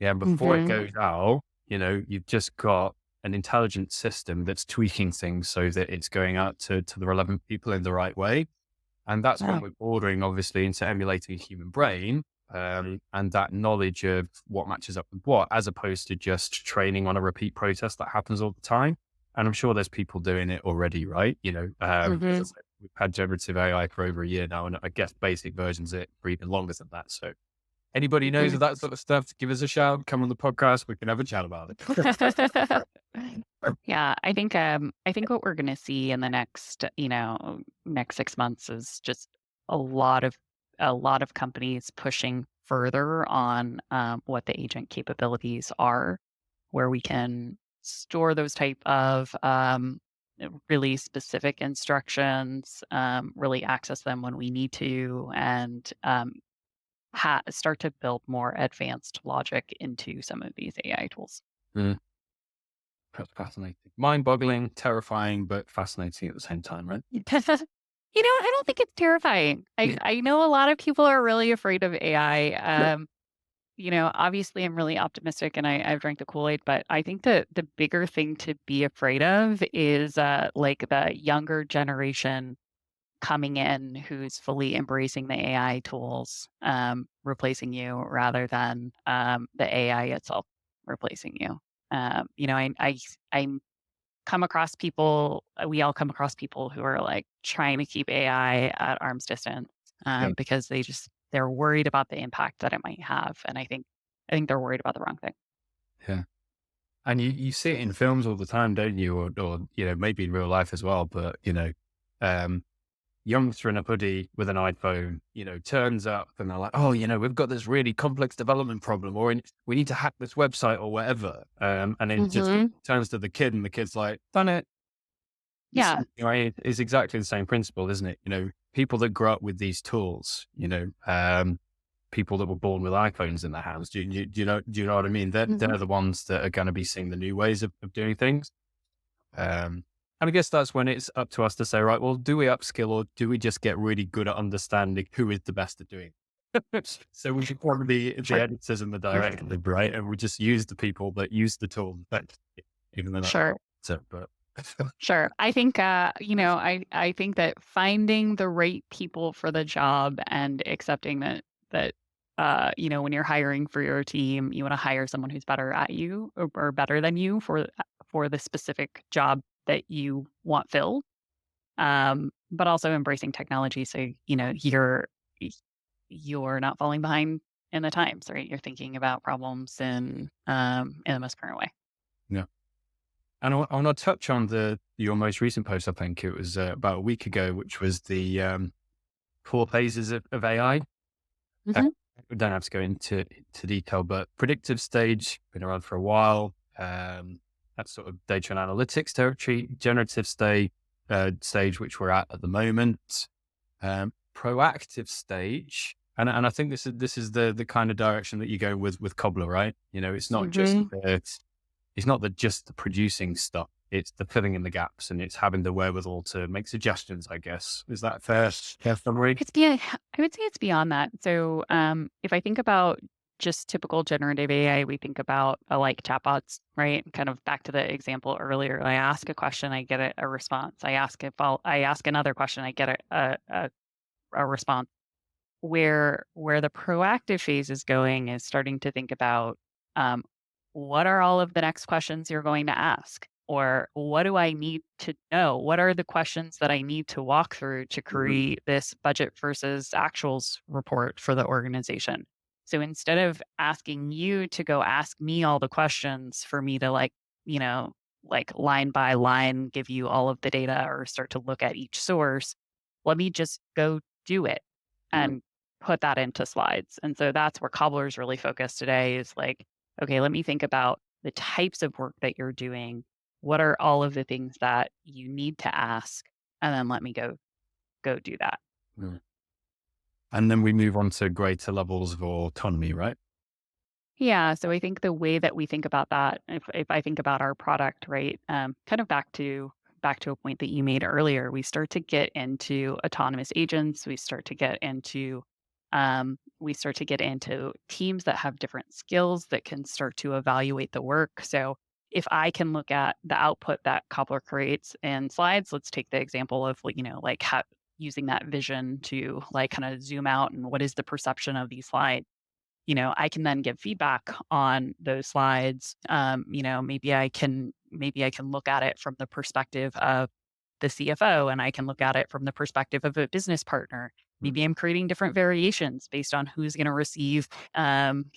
Yeah, before it Hmm. goes out, you've just got an intelligent system that's tweaking things so that it's going out to the relevant people in the right way. And that's when Yeah. we're bordering, obviously, into emulating a human brain and that knowledge of what matches up with what, as opposed to just training on a repeat process that happens all the time. And I'm sure there's people doing it already, right? As I Hmm. said, we've had generative AI for over a year now, and I guess basic versions of it for even longer than that. So anybody knows of that sort of stuff, give us a shout, come on the podcast, we can have a chat about it. Yeah, I think what we're gonna see in the next, next 6 months is just a lot of a lot of companies pushing further on, what the agent capabilities are, where we can store those type of, really specific instructions, really access them when we need to, and, start to build more advanced logic into some of these AI tools. Mm, that's fascinating. Mind boggling, terrifying, but fascinating at the same time, right? I don't think it's terrifying. I know a lot of people are really afraid of AI. Obviously, I'm really optimistic, and I've drank the Kool-Aid, but I think the bigger thing to be afraid of is like the younger generation coming in who's fully embracing the AI tools, replacing you rather than the AI itself replacing you. I come across people, we all come across people who are like trying to keep AI at arm's distance Yeah. because they're worried about the impact that it might have, and I think they're worried about the wrong thing. Yeah. And you see it in films all the time, don't you? Or maybe in real life as well. But, um, youngster in a hoodie with an iPhone, turns up and they're like, oh, we've got this really complex development problem or we need to hack this website or whatever. And then just Hmm. turns to the kid and the kid's like, done it. Yeah. It's exactly the same principle, isn't it? People that grow up with these tools, people that were born with iPhones in their hands. Do you know what I mean? They're Hmm. the ones that are going to be seeing the new ways of doing things. And I guess that's when it's up to us to say, right, well, do we upskill or do we just get really good at understanding who is the best at doing it? So we should probably the Sure. editors and the directors, right? And we just use the people that use the tool. But even though that's Sure. so, but Sure. I think, I think that finding the right people for the job and accepting that, when you're hiring for your team, you want to hire someone who's better at you or better than you for the specific job that you want filled. But also embracing technology so y- you're not falling behind in the times, right? You're thinking about problems in the most current way. yeah. And I want to touch on your most recent post. I think it was about a week ago, which was the 4 phases of AI. Uh, Hmm. we don't have to go into detail, but predictive stage been around for a while. That's sort of data and analytics territory. Generative stage, which we're at the moment. Proactive stage, and I think this is the kind of direction that you go with Cobbler, right? It's not just Hmm. it's not just the producing stuff. It's the filling in the gaps, and it's having the wherewithal to make suggestions. I guess is that fair summary? It's be I would say it's beyond that. So, if I think about just typical generative AI, we think about like chatbots, right? Kind of back to the example earlier. I ask a question, I get a response. I ask another question, I get a response. Where the proactive phase is going is starting to think about, um, what are all of the next questions you're going to ask? Or what do I need to know? What are the questions that I need to walk through to Mhm. create this budget versus actuals report for the organization? So instead of asking you to go ask me all the questions for me to you know, like line by line give you all of the data or start to look at each source, let me just go do it Mhm. and put that into slides. And so that's where Cobbler is really focused today is like, okay, let me think about the types of work that you're doing. What are all of the things that you need to ask? And then let me go do that. Mm. And then we move on to greater levels of autonomy, right? Yeah, so I think the way that we think about that, if I think about our product, right, kind of back to a point that you made earlier, we start to get into autonomous agents. We start to get into teams that have different skills that can start to evaluate the work. So if I can look at the output that Cobbler creates in slides, let's take the example of like using that vision to like kind of zoom out and what is the perception of these slides. I can then give feedback on those slides. Maybe I can look at it from the perspective of the CFO and I can look at it from the perspective of a business partner. Mm. Maybe I'm creating different variations based on who's going to receive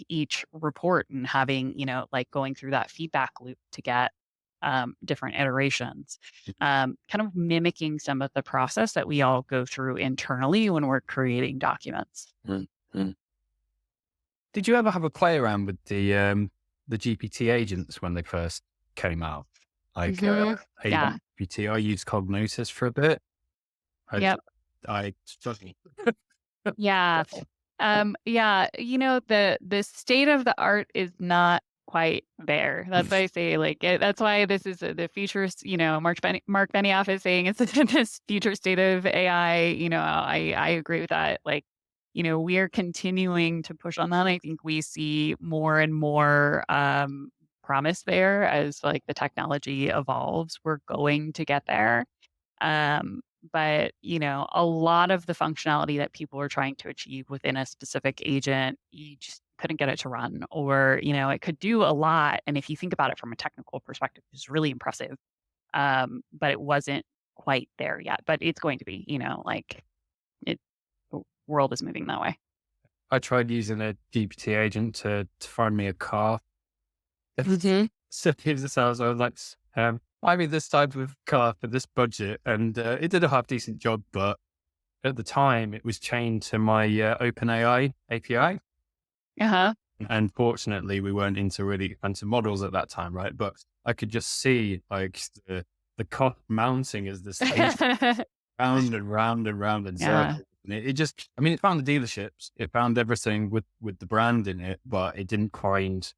each report and having, like going through that feedback loop to get different iterations, kind of mimicking some of the process that we all go through internally when we're creating documents. Mm. Mm. Did you ever have a play around with the GPT agents when they first came out? Like Hmm. AI Yeah. GPT, I used Cognosis for a bit. I Yep. I struggle. Yeah. Yeah, the state of the art is not quite there. That's why I say, like, that's why this is the futurist, Mark Benioff is saying it's this future state of AI. I agree with that. Like, we are continuing to push on that. I think we see more and more promise there as like the technology evolves. We're going to get there. Um, but, a lot of the functionality that people are trying to achieve within a specific agent, you just couldn't get it to run, or, it could do a lot. And if you think about it from a technical perspective, it's really impressive. But it wasn't quite there yet, but it's going to be, like it, the world is moving that way. I tried using a GPT agent to find me a car. Hmm. So here's the sales. I was like, buy me this type of car for this budget, and it did a half decent job. But at the time, it was chained to my OpenAI API, Uh-huh. and fortunately, we weren't into really expensive models at that time, right? But I could just see like the cost mounting as this thing round and round and round in Yeah. circles. And it just, I mean, it found the dealerships, it found everything with the brand in it, but it didn't find,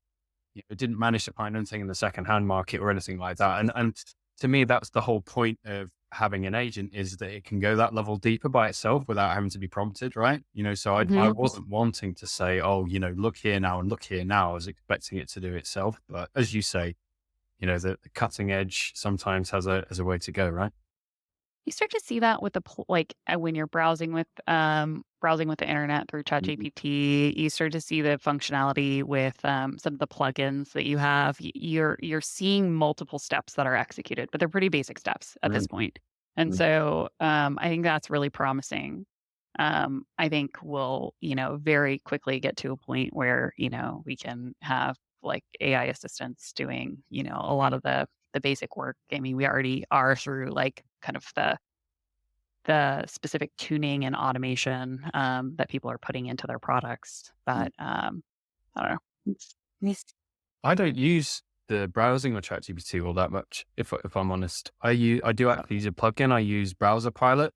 it didn't manage to find anything in the secondhand market or anything like that. And to me, that's the whole point of having an agent is that it can go that level deeper by itself without having to be prompted, right? So I Hmm. wasn't wanting to say, oh, look here now and look here now. I was expecting it to do itself. But as you say, the cutting edge sometimes has a way to go, right? You start to see that with when you're browsing with the internet through Mhm. ChatGPT, you start to see the functionality with some of the plugins that you have. You're seeing multiple steps that are executed, but they're pretty basic steps at this Mhm. point. And so I think that's really promising. I think we'll, very quickly get to a point where, we can have like AI assistants doing, a lot of the basic work. I mean, we already are through like kind of the specific tuning and automation that people are putting into their products. Mm. But I don't know. I don't use the browsing or ChatGPT all that much, if I'm honest. I do actually use a plugin. I use Browser Pilot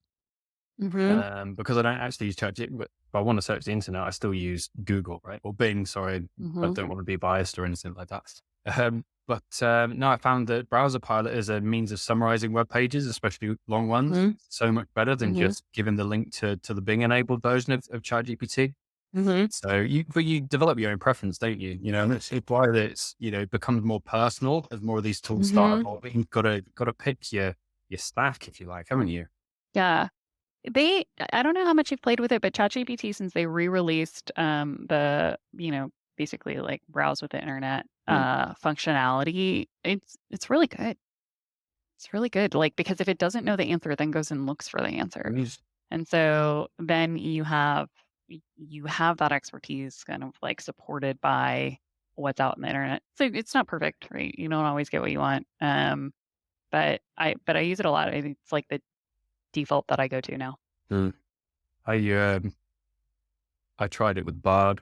Mm-hmm. because I don't actually use ChatGPT. But if I want to search the internet, I still use Google, right? Or Bing. Sorry, I Mm-hmm. don't want to be biased or anything like that. But no, I found that Browser Pilot is a means of summarizing web pages, especially long ones, Mm-hmm. so much better than Mm-hmm. just giving the link to the Bing enabled version of ChatGPT. Mhm. So you develop your own preference, don't you? You know, and it's why it's, becomes more personal as more of these tools start Mhm. evolving. You've got to pick your stack, if you like, haven't you? Yeah. I don't know how much you've played with it, but ChatGPT, since they re-released, basically like browse with the internet, Mm. functionality, it's really good. It's really good, like, because if it doesn't know the answer, then goes and looks for the answer. Yes. And so then you have that expertise kind of, like, supported by what's out in the internet. So it's not perfect, right? You don't always get what you want, but I use it a lot. I think it's, like, the default that I go to now. Mm. I tried it with Bard.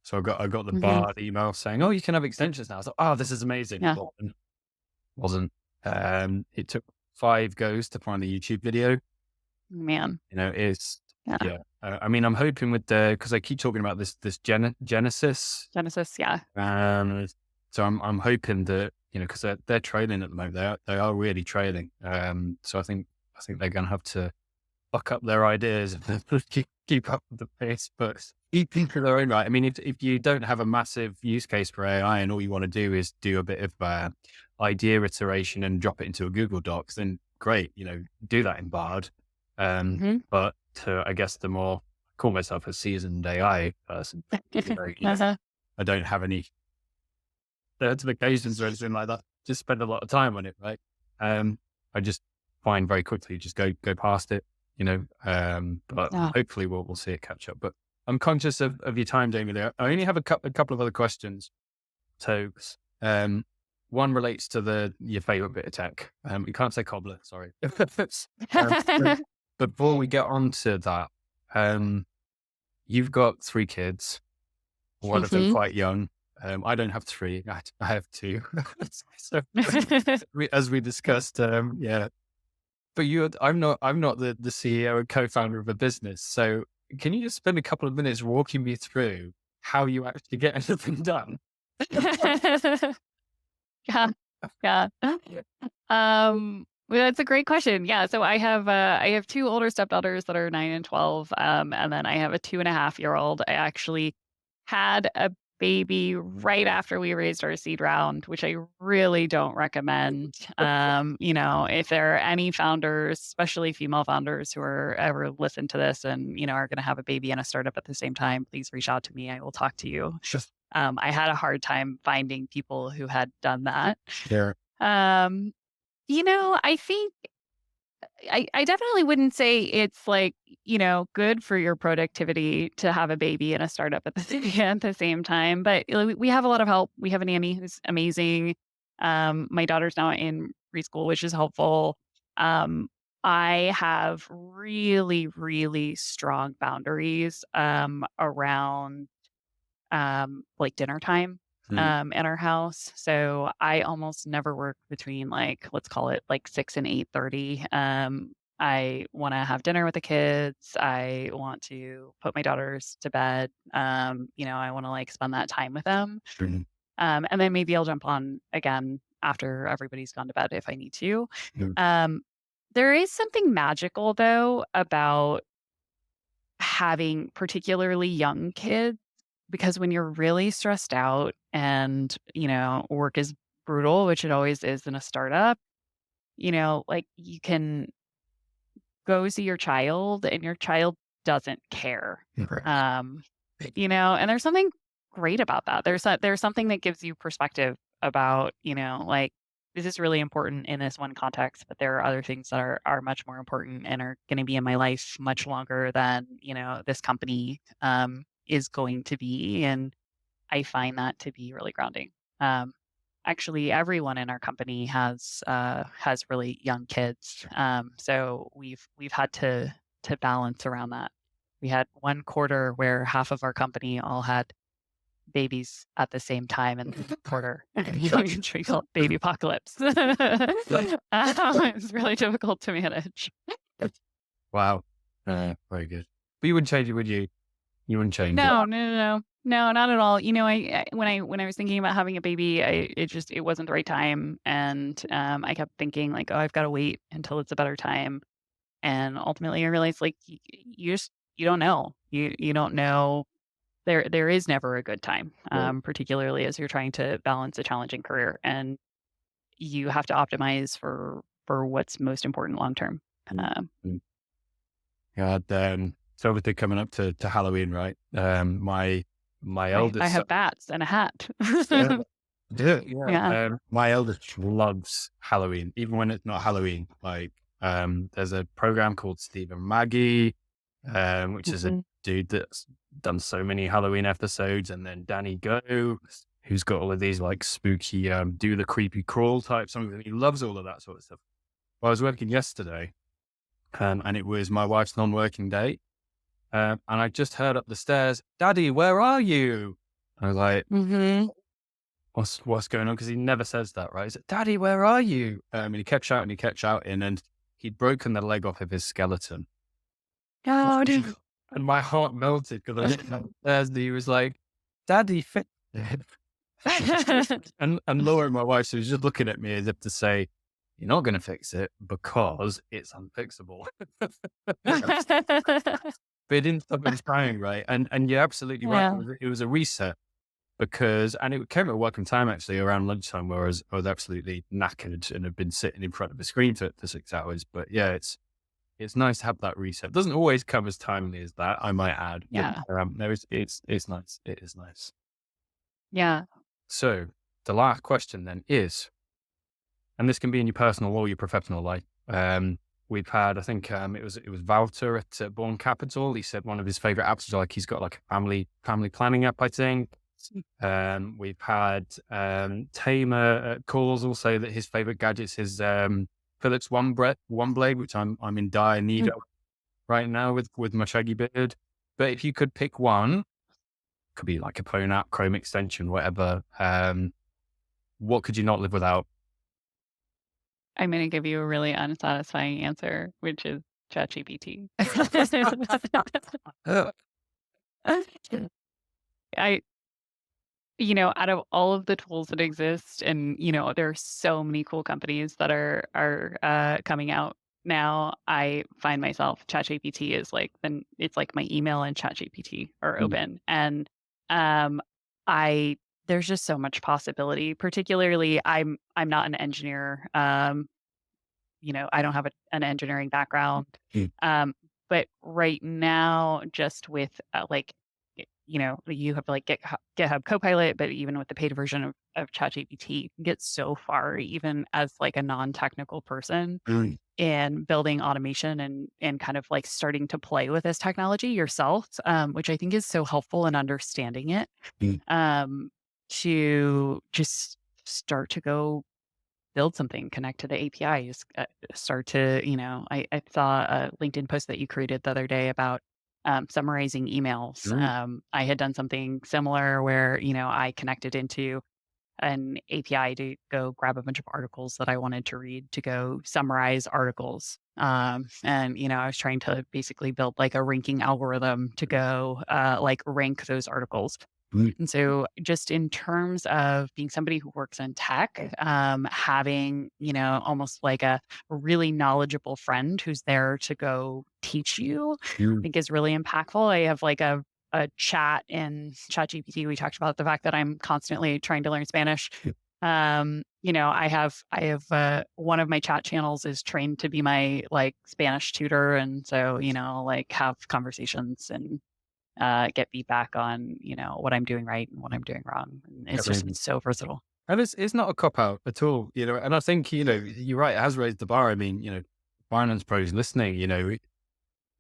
So I got the Mhm. Bard email saying, "Oh, you can have extensions now." I was like, "Oh, this is amazing." Yeah. Wasn't. It took 5 goes to find the YouTube video. Man. It's Yeah. yeah. I mean, I'm hoping with the because I keep talking about this Genesis. Genesis, yeah. Um, so I'm hoping that, because they're trailing at the moment. They are really trailing. So I think they're going to have to buck up their ideas and keep up with the pace, but each to their own right. I mean, if you don't have a massive use case for AI and all you want to do is do a bit of idea iteration and drop it into a Google Docs, then great, do that in Bard. Mhm. But I guess the more I call myself a seasoned AI person, Uh-huh. I don't have any certifications or anything like that. Just spend a lot of time on it, right? I just find very quickly just go past it, but Yeah. hopefully we'll see it catch up. But I'm conscious of your time, Jamie. There, I only have a couple of other questions. So, um, one relates to your favorite bit of tech. You can't say cobbler, sorry. But before we get on to that, um, you've got 3 kids. One of them Mhm. quite young. I don't have 3. I have 2. So, as we discussed, yeah. But I'm not the CEO and co-founder of a business. So can you just spend a couple of minutes walking me through how you actually get anything done? Yeah. Yeah. Well, that's a great question. Yeah, so I have 2 older stepdaughters that are 9 and 12, and then I have a 2.5-year-old. I actually had a baby right after we raised our seed round, which I really don't recommend. If there are any founders, especially female founders who are ever listen to this and, are gonna have a baby and a startup at the same time, please reach out to me. I will talk to you. Sure. I had a hard time finding people who had done that. Yeah. Um, I think I definitely wouldn't say it's like, good for your productivity to have a baby and a startup at the at the same time. But we have a lot of help. We have a nanny who's amazing. My daughter's now in preschool, which is helpful. Um, I have really, really strong boundaries around like dinner time Mm, in our house. So I almost never work between like, let's call it like 6 and 8:30. I want to have dinner with the kids. I want to put my daughters to bed. I want to like spend that time with them. mm, And then maybe I'll jump on again after everybody's gone to bed if I need to. mm, Um, there is something magical though about having particularly young kids, because when you're really stressed out and, work is brutal, which it always is in a startup, like you can go see your child and your child doesn't care. right. Um, and there's something great about that. There's something that gives you perspective about, like this is really important in this one context, but there are other things that are much more important and are going to be in my life much longer than, this company is going to be. And I find that to be really grounding. Um, Actually, everyone in our company has really young kids, so we've had to balance around that. We had one quarter where half of our company all had babies at the same time in the quarter. We call it baby apocalypse. It's really difficult to manage. Wow. Very good. But you wouldn't change it, would you? You wouldn't change it. No, no, no, no. No, not at all. When I was thinking about having a baby, it wasn't the right time, and I kept thinking like, oh, I've got to wait until it's a better time. And ultimately, I realized like you don't know. You don't know. there is never a good time, Right. particularly as you're trying to balance a challenging career, and you have to optimize for what's most important long term. Mm, Um, mm. Yeah, so obviously coming up to Halloween, right? My I eldest son, have bats and a hat. yeah, yeah. Yeah. My eldest loves Halloween, even when it's not Halloween. Like, there's a program called Steve and Maggie, which is a Mhm. dude that's done so many Halloween episodes, and then Danny Go, who's got all of these like spooky, do the creepy crawl type songs, and he loves all of that sort of stuff. Well, I was working yesterday, and it was my wife's non-working day, and I just heard up the stairs, "Daddy, where are you?" I was like, Mhm. what's going on? Because he never says that, right? He's like, "Daddy, where are you?" And he kept shouting, and he'd broken the leg off of his skeleton. Oh, dude. And my heart melted because I looked upstairs and he was like, "Daddy, fix it." And Laura, my wife, she was just looking at me as if to say, "You're not going to fix it because it's unfixable." But it didn't stop him trying, right? And you're absolutely right. Yeah. It was a reset because, and it came at a welcome time actually around lunchtime where I was absolutely knackered and had been sitting in front of a screen for 6 hours. But yeah, it's nice to have that reset. Doesn't always come as timely as that, I might add, but Yeah. no, it's nice. It is nice. Yeah. So the last question then is, and this can be in your personal or your professional life. We've had, I think, it was Wouter at Born Capital. He said one of his favorite apps is like he's got like a family planning app, I think. We've had Tamer at Calls will say that his favorite gadgets is Philips One Blade, which I'm in dire need Mm. of right now with my shaggy beard. But if you could pick one, could be like a phone app, Chrome extension, whatever. What could you not live without? I'm gonna give you a really unsatisfying answer, which is ChatGPT. Uh, I out of all of the tools that exist and, there are so many cool companies that are coming out now, I find myself ChatGPT is like then it's like my email and ChatGPT are mm, open. And, um, I there's just so much possibility, particularly I'm not an engineer, I don't have an engineering background. mm, Um, but right now, just with you have like GitHub Copilot, but even with the paid version of ChatGPT, you can get so far, even as like a non-technical person, mm, in building automation and kind of like starting to play with this technology yourself, which I think is so helpful in understanding it, mm, um, to just start to go build something, connect to the APIs, start to, I saw a LinkedIn post that you created the other day about summarizing emails. mm, I had done something similar where, I connected into an API to go grab a bunch of articles that I wanted to read to go summarize articles. And, I was trying to basically build like a ranking algorithm to go like rank those articles. mm, And so just in terms of being somebody who works in tech, having, almost like a really knowledgeable friend who's there to go teach you, I mm, think is really impactful. I have like a chat in ChatGPT. We talked about the fact that I'm constantly trying to learn Spanish. I have one of my chat channels is trained to be my like Spanish tutor. And so, like have conversations and get feedback on, what I'm doing right and what I'm doing wrong. And it's just amazing. it's so versatile. And it's not a cop out at all, and I think, you're right, it has raised the bar. I mean, finance pros listening,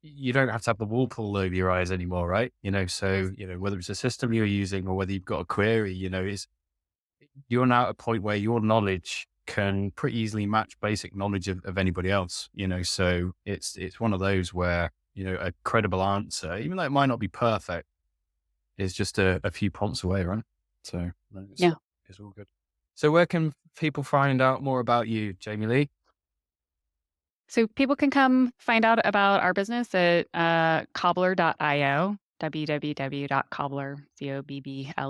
you don't have to have the wool pulled over your eyes anymore, right? So, whether it's a system you're using or whether you've got a query, you're now at a point where your knowledge can pretty easily match basic knowledge of anybody else, so it's one of those where, a credible answer, even though it might not be perfect, is just a few prompts away, right? So no, Yeah. it's all good. So where can people find out more about you, Jamie Lee? So people can come find out about our business at cobbler.io,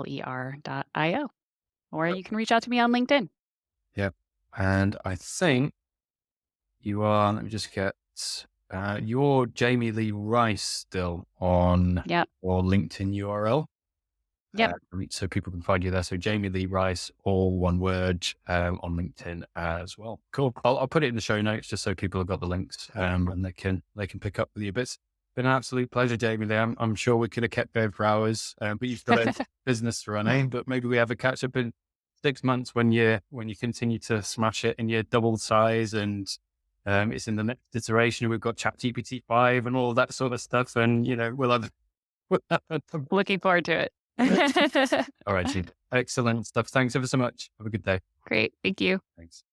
www.cobbler.io. Or you can reach out to me on LinkedIn. Yep. And I think you are, let me just get, you're Jamie Lee Rice still on Yep. your LinkedIn URL. Yep. So people can find you there. So Jamie Lee Rice, all one word, on LinkedIn as well. Cool. I'll put it in the show notes just so people have got the links, and they can pick up with you. But it's been an absolute pleasure, Jamie Lee. I'm sure we could have kept going for hours, but you've got a business to run, eh? But maybe we have a catch up in 6 months when you continue to smash it and you double size, and it's in the next iteration. We've got ChatGPT 5 and all that sort of stuff, and we'll have. Looking forward to it. All right, Gene. Excellent stuff. Thanks ever so much. Have a good day. Great. Thank you. Thanks.